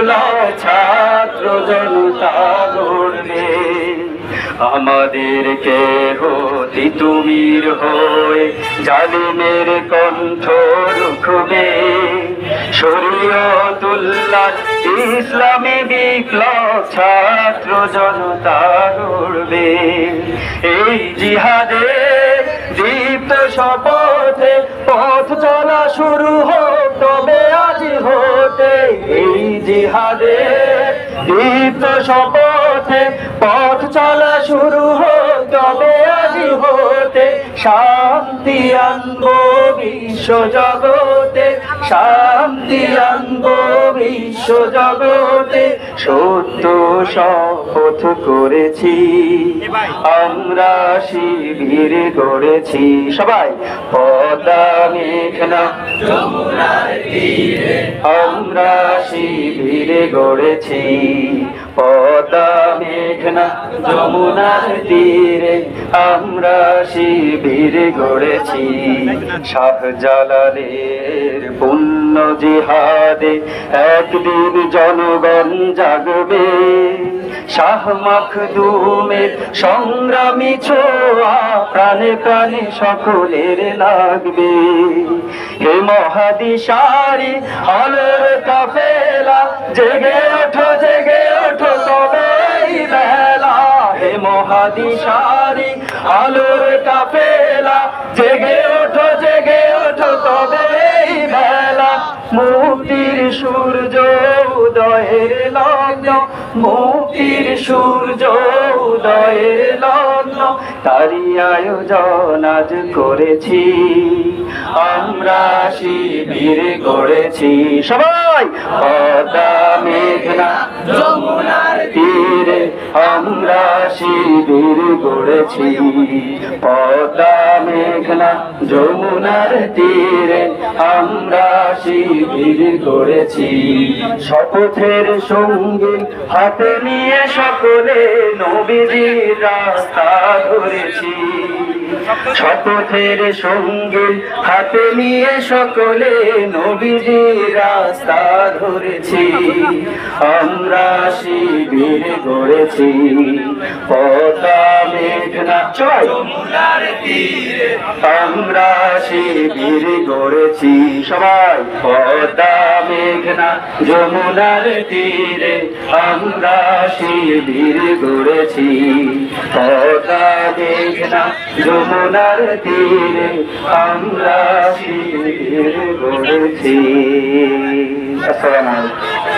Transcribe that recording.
বিপ্লব ছাত্র জনতা গড়বে। আমাদেরকে হতি তুমির হয়ে জালিমের কণ্ঠ রুখবে। শরীয়তুল্লাহ ইসলামী বিপ্লব ছাত্র জনতা গড়বে। এই জিহাদে দীপ্ত শপথে পথ চলা শুরু হোক তবে আজ হতে। এই জিহাদে দীপ্ত শপথে পথ চলা শুরু হোক তবে আজ হতে। শান্তি আনবো বিশ্ব জগতে, শান্তি আনবো বিশ্ব জগতে। সত্য শপথ করেছি আমরা, শিবির গড়েছি। সবাই পদ্মা মেঘনা যমুনার তীরে আমরা শিবির গড়েছি। পদ্মা মেঘনা যমুনার তীরে আমরা শিবির গড়েছি। শাহজালালের পুণ্য জিহাদে একদিন জনগণ জাগবে। শাহ মাখদুমের সংগ্রামী ছোঁয়া প্রাণে প্রাণে সকলের লাগবে। হে মহাদিশারি আলোর কাফেলা জেগে ওঠো তবে এই বেলা। হে মহাদিশারি আলোর কাফেলা জেগে ওঠো তবে এই বেলা। মুক্তির সূর্য উদয়ের লগ্ন, মুক্তির সূর্য উদয়ের লগ্ন। তারই আয়োজন আজ করেছি আমরা, শিবির গড়েছি। সবাই পদ্মা মেঘনা যমুনার তীরে আমরা শিবির গড়েছি। পদ্মা মেঘনা যমুনার তীরে আমরা শিবির গড়েছি। শপথের সঙ্গে হাতে নিয়ে সকলে নবীজির রাস্তা ধরেছি। শপথের সঙ্গে হাতে নিয়ে সকলে নবীজির রাস্তা ধরেছি। আমরা শিবির গড়েছি। পদ্মা মেঘনা যমুনার তীরে আমরা শিবির গড়েছি। সবাই পদ্মা মেঘনা যমুনার তীরে আমরা শিবির গড়েছি। পদ্মা মেঘনা যমুনার তীরে আমরা শিবির গড়েছি। আসসালামু আলাইকুম।